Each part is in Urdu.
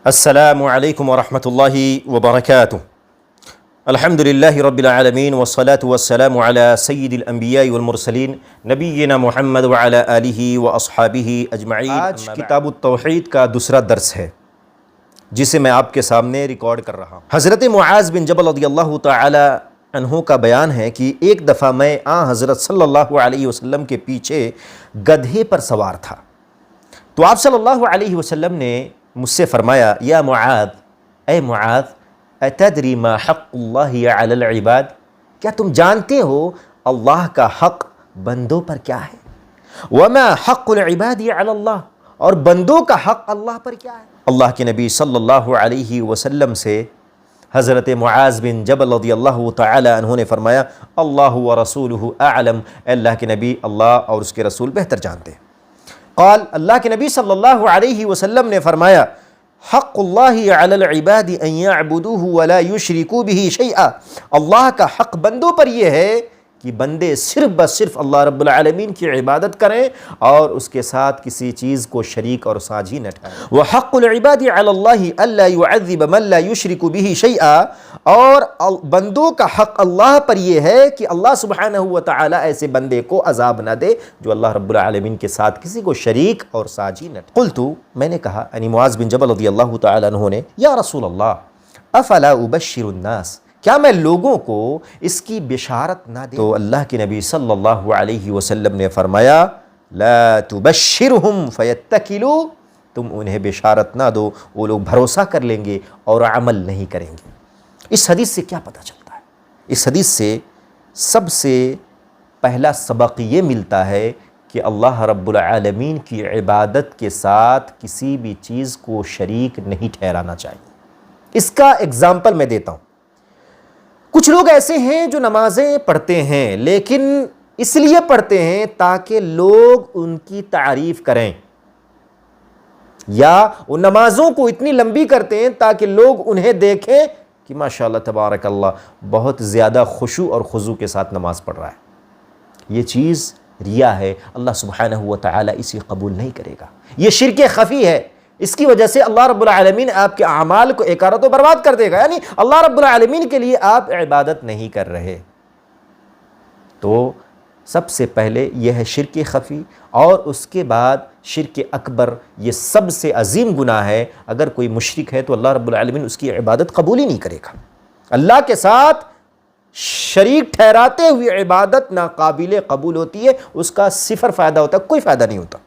السلام علیکم ورحمۃ اللہ وبرکاتہ۔ الحمد للہ رب العالمین والصلاة والسلام علی سید الانبیاء والمرسلین نبینا محمد وعلی آلہ واصحابہ اجمعین۔ آج کتاب التوحید کا دوسرا درس ہے جسے میں آپ کے سامنے ریکارڈ کر رہا ہوں۔ حضرت معاذ بن جبل رضی اللہ تعالی عنہ کا بیان ہے کہ ایک دفعہ میں حضرت صلی اللہ علیہ وسلم کے پیچھے گدھے پر سوار تھا، تو آپ صلی اللہ علیہ وسلم نے مجھ سے فرمایا، یا معاذ، اے معاذ، اتدری ما حق اللہ علی العباد، کیا تم جانتے ہو اللہ کا حق بندوں پر کیا ہے؟ وما حق العباد علی اللہ، اور بندوں کا حق اللہ پر کیا ہے؟ اللہ کے نبی صلی اللہ علیہ وسلم سے حضرت معاذ بن جبل رضی اللہ تعالی عنہ نے فرمایا، اللہ ورسولہ اعلم، اے اللہ کے نبی، اللہ اور اس کے رسول بہتر جانتے ہیں۔ قال، اللہ کے نبی صلی اللہ علیہ وسلم نے فرمایا، حق اللہ علی العباد ان یعبدوہ ولا یشرکوا بہ شیئا، اللہ کا حق بندوں پر یہ ہے کہ بندے صرف بس صرف اللہ رب العالمین کی عبادت کریں اور اس کے ساتھ کسی چیز کو شریک اور ساجھی نہ ٹھہرائیں۔ وحق العباد علی اللہ الا یعذب من لا یشرک بہ شیئا، اور بندوں کا حق اللہ پر یہ ہے کہ اللہ سبحانہ وتعالی ایسے بندے کو عذاب نہ دے جو اللہ رب العالمین کے ساتھ کسی کو شریک اور ساجھی نہ ٹھہرائے۔ قلت، میں نے کہا، یعنی معاذ بن جبل رضی اللہ تعالی عنہ نے، یا رسول اللہ، افلا ابشر الناس، کیا میں لوگوں کو اس کی بشارت نہ دوں؟ تو اللہ کے نبی صلی اللہ علیہ وسلم نے فرمایا، لا تبشرہم فیتکلوا، تم انہیں بشارت نہ دو، وہ لوگ بھروسہ کر لیں گے اور عمل نہیں کریں گے۔ اس حدیث سے کیا پتہ چلتا ہے؟ اس حدیث سے سب سے پہلا سبق یہ ملتا ہے کہ اللہ رب العالمین کی عبادت کے ساتھ کسی بھی چیز کو شریک نہیں ٹھہرانا چاہیے۔ اس کا اگزامپل میں دیتا ہوں۔ کچھ لوگ ایسے ہیں جو نمازیں پڑھتے ہیں لیکن اس لیے پڑھتے ہیں تاکہ لوگ ان کی تعریف کریں، یا وہ نمازوں کو اتنی لمبی کرتے ہیں تاکہ لوگ انہیں دیکھیں کہ ماشاءاللہ تبارک اللہ بہت زیادہ خشوع اور خضوع کے ساتھ نماز پڑھ رہا ہے۔ یہ چیز ریا ہے، اللہ سبحانہ وتعالی اسے قبول نہیں کرے گا۔ یہ شرک خفی ہے، اس کی وجہ سے اللہ رب العالمین آپ کے اعمال کو ایکارت و برباد کر دے گا، یعنی اللہ رب العالمین کے لیے آپ عبادت نہیں کر رہے۔ تو سب سے پہلے یہ ہے شرک خفی، اور اس کے بعد شرک اکبر، یہ سب سے عظیم گناہ ہے۔ اگر کوئی مشرک ہے تو اللہ رب العالمین اس کی عبادت قبول ہی نہیں کرے گا۔ اللہ کے ساتھ شریک ٹھہراتے ہوئے عبادت ناقابل قبول ہوتی ہے، اس کا صفر فائدہ ہوتا ہے، کوئی فائدہ نہیں ہوتا۔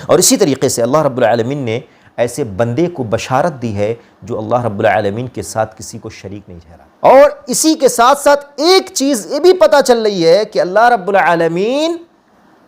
اور اسی طریقے سے اللہ رب العالمین نے ایسے بندے کو بشارت دی ہے جو اللہ رب العالمین کے ساتھ کسی کو شریک نہیں ٹھہراتا۔ اور اسی کے ساتھ ساتھ ایک چیز یہ بھی پتہ چل رہی ہے کہ اللہ رب العالمین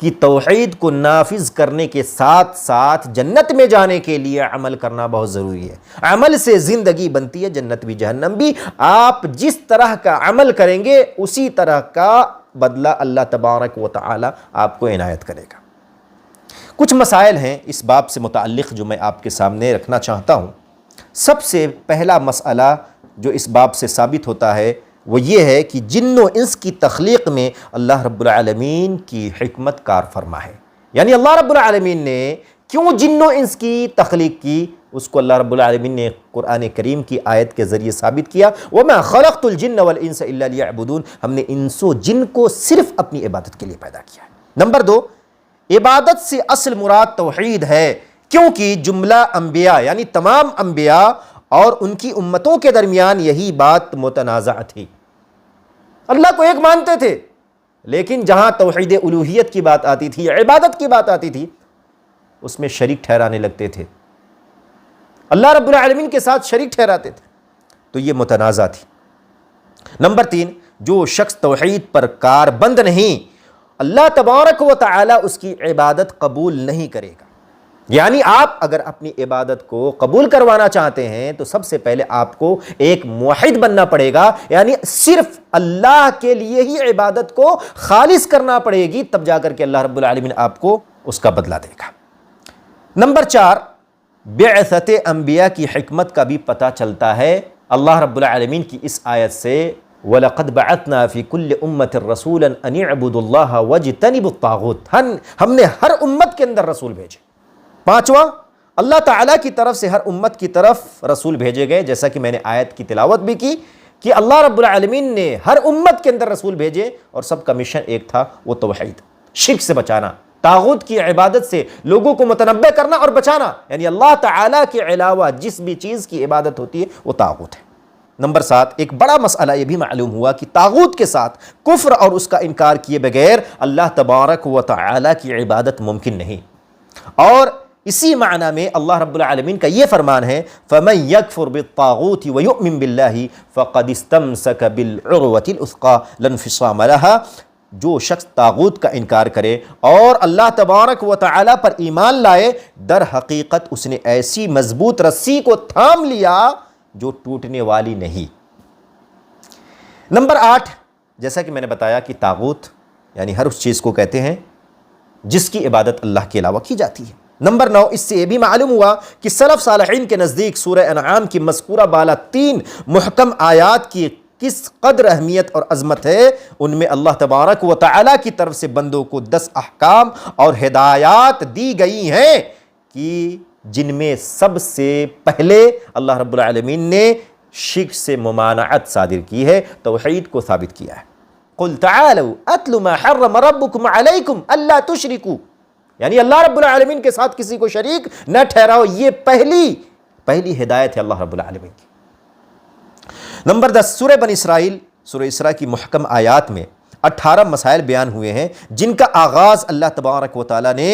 کی توحید کو نافذ کرنے کے ساتھ ساتھ جنت میں جانے کے لیے عمل کرنا بہت ضروری ہے۔ عمل سے زندگی بنتی ہے، جنت بھی جہنم بھی۔ آپ جس طرح کا عمل کریں گے اسی طرح کا بدلہ اللہ تبارک و تعالی آپ کو عنایت کرے گا۔ کچھ مسائل ہیں اس باب سے متعلق جو میں آپ کے سامنے رکھنا چاہتا ہوں۔ سب سے پہلا مسئلہ جو اس باب سے ثابت ہوتا ہے وہ یہ ہے کہ جن و انس کی تخلیق میں اللہ رب العالمین کی حکمت کار فرما ہے، یعنی اللہ رب العالمین نے کیوں جن و انس کی تخلیق کی، اس کو اللہ رب العالمین نے قرآن کریم کی آیت کے ذریعے ثابت کیا، وَمَا خَلَقْتُ الْجِنَّ وَالْإِنسَ إِلَّا لِيَعْبُدُونَ، ہم نے انس و جن کو صرف اپنی عبادت کے لیے پیدا کیا ہے۔ نمبر 2، عبادت سے اصل مراد توحید ہے، کیونکہ جملہ انبیاء یعنی تمام انبیاء اور ان کی امتوں کے درمیان یہی بات متنازع تھی۔ اللہ کو ایک مانتے تھے، لیکن جہاں توحید الوہیت کی بات آتی تھی، عبادت کی بات آتی تھی، اس میں شریک ٹھہرانے لگتے تھے، اللہ رب العالمین کے ساتھ شریک ٹھہراتے تھے، تو یہ متنازع تھی۔ نمبر 3، جو شخص توحید پر کاربند نہیں، اللہ تبارک و تعالی اس کی عبادت قبول نہیں کرے گا۔ یعنی آپ اگر اپنی عبادت کو قبول کروانا چاہتے ہیں تو سب سے پہلے آپ کو ایک موحد بننا پڑے گا، یعنی صرف اللہ کے لیے ہی عبادت کو خالص کرنا پڑے گی، تب جا کر کے اللہ رب العالمین آپ کو اس کا بدلہ دے گا۔ نمبر 4، بعثت انبیاء کی حکمت کا بھی پتہ چلتا ہے اللہ رب العالمین کی اس آیت سے، وَلَقَدْ بَعَثْنَا فِي كُلِّ أُمَّةٍ رَسُولًا أَنِ اعْبُدُوا اللَّهَ وَاجْتَنِبُوا الطَّاغُوتَ، ہم نے ہر امت کے اندر رسول بھیجے۔ 5واں، اللہ تعالیٰ کی طرف سے ہر امت کی طرف رسول بھیجے گئے، جیسا کہ میں نے آیت کی تلاوت بھی کی کہ اللہ رب العالمین نے ہر امت کے اندر رسول بھیجے اور سب کا مشن ایک تھا، وہ توحید، شرک سے بچانا، طاغوت کی عبادت سے لوگوں کو متنبع کرنا اور بچانا، یعنی اللہ تعالیٰ کے علاوہ جس بھی چیز کی عبادت ہوتی ہے وہ طاغوت ہے۔ نمبر 7، ایک بڑا مسئلہ یہ بھی معلوم ہوا کہ طاغوت کے ساتھ کفر اور اس کا انکار کیے بغیر اللہ تبارک و تعالیٰ کی عبادت ممکن نہیں، اور اسی معنی میں اللہ رب العالمین کا یہ فرمان ہے فَمَن يَكْفُرْ بِالطَّاغُوتِ وَيُؤْمِن بِاللَّهِ فَقَدِ اسْتَمْسَكَ بِالْعُرْوَةِ الْوُثْقَىٰ لَا انفصام لَهَا۔ جو شخص طاغوت کا انکار کرے اور اللہ تبارک و تعالیٰ پر ایمان لائے، در حقیقت اس نے ایسی مضبوط رسی کو تھام لیا جو ٹوٹنے والی نہیں۔ نمبر 8، جیسا کہ میں نے بتایا کہ طاغوت یعنی ہر اس چیز کو کہتے ہیں جس کی عبادت اللہ کے علاوہ کی جاتی ہے۔ نمبر 9، اس سے یہ بھی معلوم ہوا کہ سلف صالحین کے نزدیک سورہ انعام کی مذکورہ بالا 3 محکم آیات کی کس قدر اہمیت اور عظمت ہے۔ ان میں اللہ تبارک و تعالیٰ کی طرف سے بندوں کو 10 احکام اور ہدایات دی گئی ہیں کہ جن میں سب سے پہلے اللہ رب العالمین نے شرک سے ممانعت صادر کی ہے، توحید کو ثابت کیا ہے۔ قُلْ تَعَالَوْا أَتْلُ مَا حَرَّمَ رَبُّكُمْ عَلَيْكُمْ أَلَّا تُشْرِكُوا، یعنی اللہ رب العالمین کے ساتھ کسی کو شریک نہ ٹھہراؤ، یہ پہلی ہدایت ہے اللہ رب العالمین کی۔ نمبر 10، سورہ بنی اسرائیل، سورہ اسراء کی محکم آیات میں 18 مسائل بیان ہوئے ہیں جن کا آغاز اللہ تبارک و تعالیٰ نے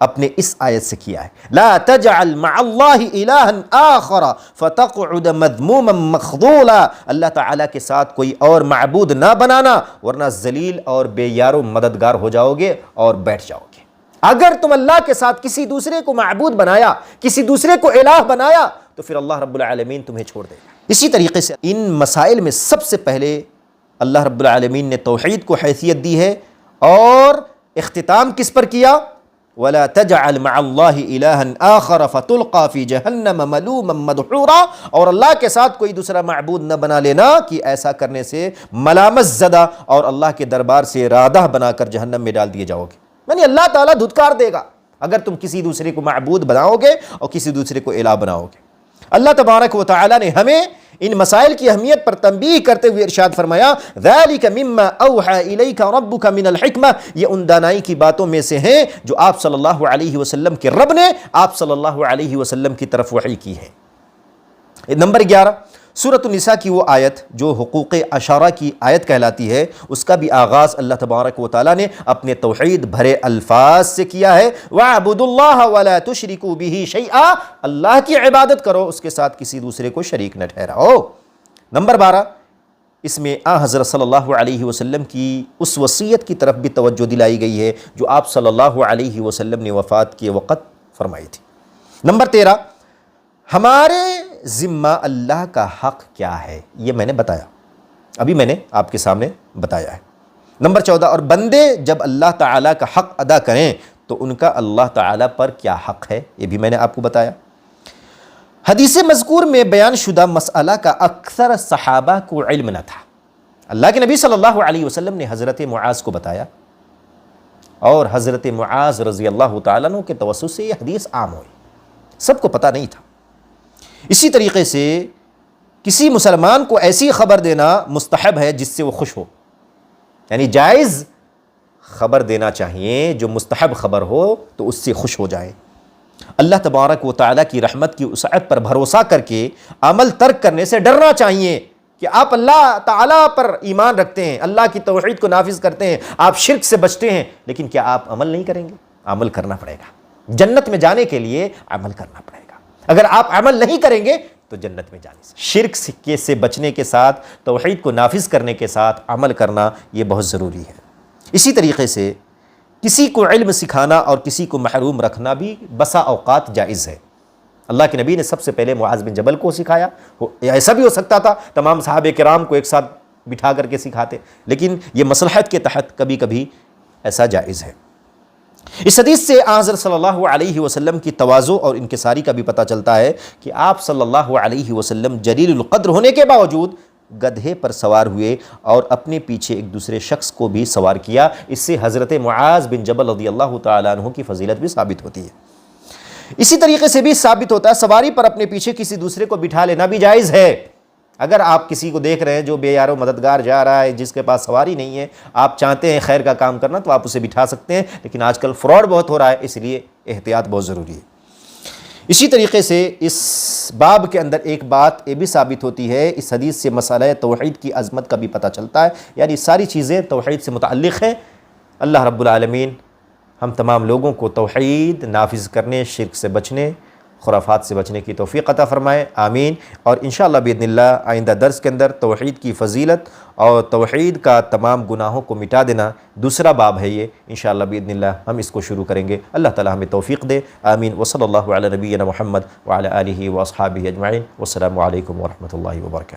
اپنے اس آیت سے کیا ہے، لا تجعل مع اللہ الہا آخر فتقعد مذموما مخذولا، اللہ تعالیٰ کے ساتھ کوئی اور معبود نہ بنانا ورنہ ذلیل اور بے یار و مددگار ہو جاؤ گے اور بیٹھ جاؤ گے۔ اگر تم اللہ کے ساتھ کسی دوسرے کو معبود بنایا، کسی دوسرے کو الہ بنایا، تو پھر اللہ رب العالمین تمہیں چھوڑ دے گا۔ اسی طریقے سے ان مسائل میں سب سے پہلے اللہ رب العالمین نے توحید کو حیثیت دی ہے اور اختتام کس پر کیا؟ وَلَا تَجْعَلْ مَعَ اللَّهِ إِلَٰهًا آخَرَ فَتُلْقَىٰ فِي جَهَنَّمَ مَلُومًا مَدْحُورًا، اور اللہ کے ساتھ کوئی دوسرا معبود نہ بنا لینا کہ ایسا کرنے سے ملامت زدہ اور اللہ کے دربار سے رادہ بنا کر جہنم میں ڈال دیے جاؤ گے، یعنی اللہ تعالیٰ دھتکار دے گا اگر تم کسی دوسرے کو معبود بناؤ گے اور کسی دوسرے کو الہ بناؤ گے۔ اللہ تبارک و تعالیٰ نے ہمیں ان مسائل کی اہمیت پر تنبیہ کرتے ہوئے ارشاد فرمایا ذَلِكَ مِمَّا أَوْحَى إِلَيْكَ رَبُّكَ مِنَ الْحِكْمَةِ، یہ ان دانائی کی باتوں میں سے ہیں جو آپ صلی اللہ علیہ وسلم کے رب نے آپ صلی اللہ علیہ وسلم کی طرف وحی کی ہے۔ نمبر 11، سورۃ النساء کی وہ آیت جو حقوق اشارہ کی آیت کہلاتی ہے، اس کا بھی آغاز اللہ تبارک و تعالیٰ نے اپنے توحید بھرے الفاظ سے کیا ہے، وَاعْبُدُوا اللَّهَ وَلَا تُشْرِكُوا بِهِ شَيْئًا، اللہ کی عبادت کرو، اس کے ساتھ کسی دوسرے کو شریک نہ ٹھہراؤ۔ نمبر 12، اس میں حضرت صلی اللہ علیہ وسلم کی اس وصیت کی طرف بھی توجہ دلائی گئی ہے جو آپ صلی اللہ علیہ وسلم نے وفات کے وقت فرمائی تھی۔ نمبر 13، ہمارے ذمہ اللہ کا حق کیا ہے، یہ میں نے بتایا، ابھی میں نے آپ کے سامنے بتایا ہے۔ نمبر 14، اور بندے جب اللہ تعالیٰ کا حق ادا کریں تو ان کا اللہ تعالیٰ پر کیا حق ہے، یہ بھی میں نے آپ کو بتایا۔ حدیث مذکور میں بیان شدہ مسئلہ کا اکثر صحابہ کو علم نہ تھا۔ اللہ کے نبی صلی اللہ علیہ وسلم نے حضرت معاذ کو بتایا اور حضرت معاذ رضی اللہ تعالیٰ عنہ کے توسط سے یہ حدیث عام ہوئی، سب کو پتہ نہیں تھا۔ اسی طریقے سے کسی مسلمان کو ایسی خبر دینا مستحب ہے جس سے وہ خوش ہو، یعنی جائز خبر دینا چاہیے، جو مستحب خبر ہو تو اس سے خوش ہو جائے۔ اللہ تبارک و تعالیٰ کی رحمت کی وسعت پر بھروسہ کر کے عمل ترک کرنے سے ڈرنا چاہیے کہ آپ اللہ تعالیٰ پر ایمان رکھتے ہیں، اللہ کی توحید کو نافذ کرتے ہیں، آپ شرک سے بچتے ہیں، لیکن کیا آپ عمل نہیں کریں گے؟ عمل کرنا پڑے گا، جنت میں جانے کے لیے عمل کرنا پڑے گا۔ اگر آپ عمل نہیں کریں گے تو جنت میں جانے سے شرک سے بچنے کے ساتھ توحید کو نافذ کرنے کے ساتھ عمل کرنا یہ بہت ضروری ہے۔ اسی طریقے سے کسی کو علم سکھانا اور کسی کو محروم رکھنا بھی بسا اوقات جائز ہے۔ اللہ کے نبی نے سب سے پہلے معاذ بن جبل کو سکھایا، ایسا بھی ہو سکتا تھا تمام صحابہ کرام کو ایک ساتھ بٹھا کر کے سکھاتے، لیکن یہ مصلحت کے تحت کبھی کبھی ایسا جائز ہے۔ اس حدیث سے حضرت صلی اللہ علیہ وسلم کی تواضع اور انکساری کا بھی پتہ چلتا ہے کہ آپ صلی اللہ علیہ وسلم جلیل القدر ہونے کے باوجود گدھے پر سوار ہوئے اور اپنے پیچھے ایک دوسرے شخص کو بھی سوار کیا۔ اس سے حضرت معاذ بن جبل رضی اللہ تعالیٰ عنہ کی فضیلت بھی ثابت ہوتی ہے۔ اسی طریقے سے بھی ثابت ہوتا ہے سواری پر اپنے پیچھے کسی دوسرے کو بٹھا لینا بھی جائز ہے۔ اگر آپ کسی کو دیکھ رہے ہیں جو بے یار و مددگار جا رہا ہے، جس کے پاس سواری نہیں ہے، آپ چاہتے ہیں خیر کا کام کرنا تو آپ اسے بٹھا سکتے ہیں، لیکن آج کل فراڈ بہت ہو رہا ہے، اس لیے احتیاط بہت ضروری ہے۔ اسی طریقے سے اس باب کے اندر ایک بات یہ بھی ثابت ہوتی ہے، اس حدیث سے مسئلہ توحید کی عظمت کا بھی پتہ چلتا ہے، یعنی ساری چیزیں توحید سے متعلق ہیں۔ اللہ رب العالمین ہم تمام لوگوں کو توحید نافذ کرنے، شرک سے بچنے، خرافات سے بچنے کی توفیق عطا فرمائے، آمین۔ اور انشاءاللہ باذن اللہ آئندہ درس کے اندر توحید کی فضیلت اور توحید کا تمام گناہوں کو مٹا دینا دوسرا باب ہے، یہ انشاءاللہ باذن اللہ ہم اس کو شروع کریں گے۔ اللہ تعالی ہمیں توفیق دے، آمین۔ وصلی اللہ علی نبینا محمد وعلی آلہ واصحابہ اجمعین، والسلام علیکم ورحمۃ اللہ وبرکاتہ۔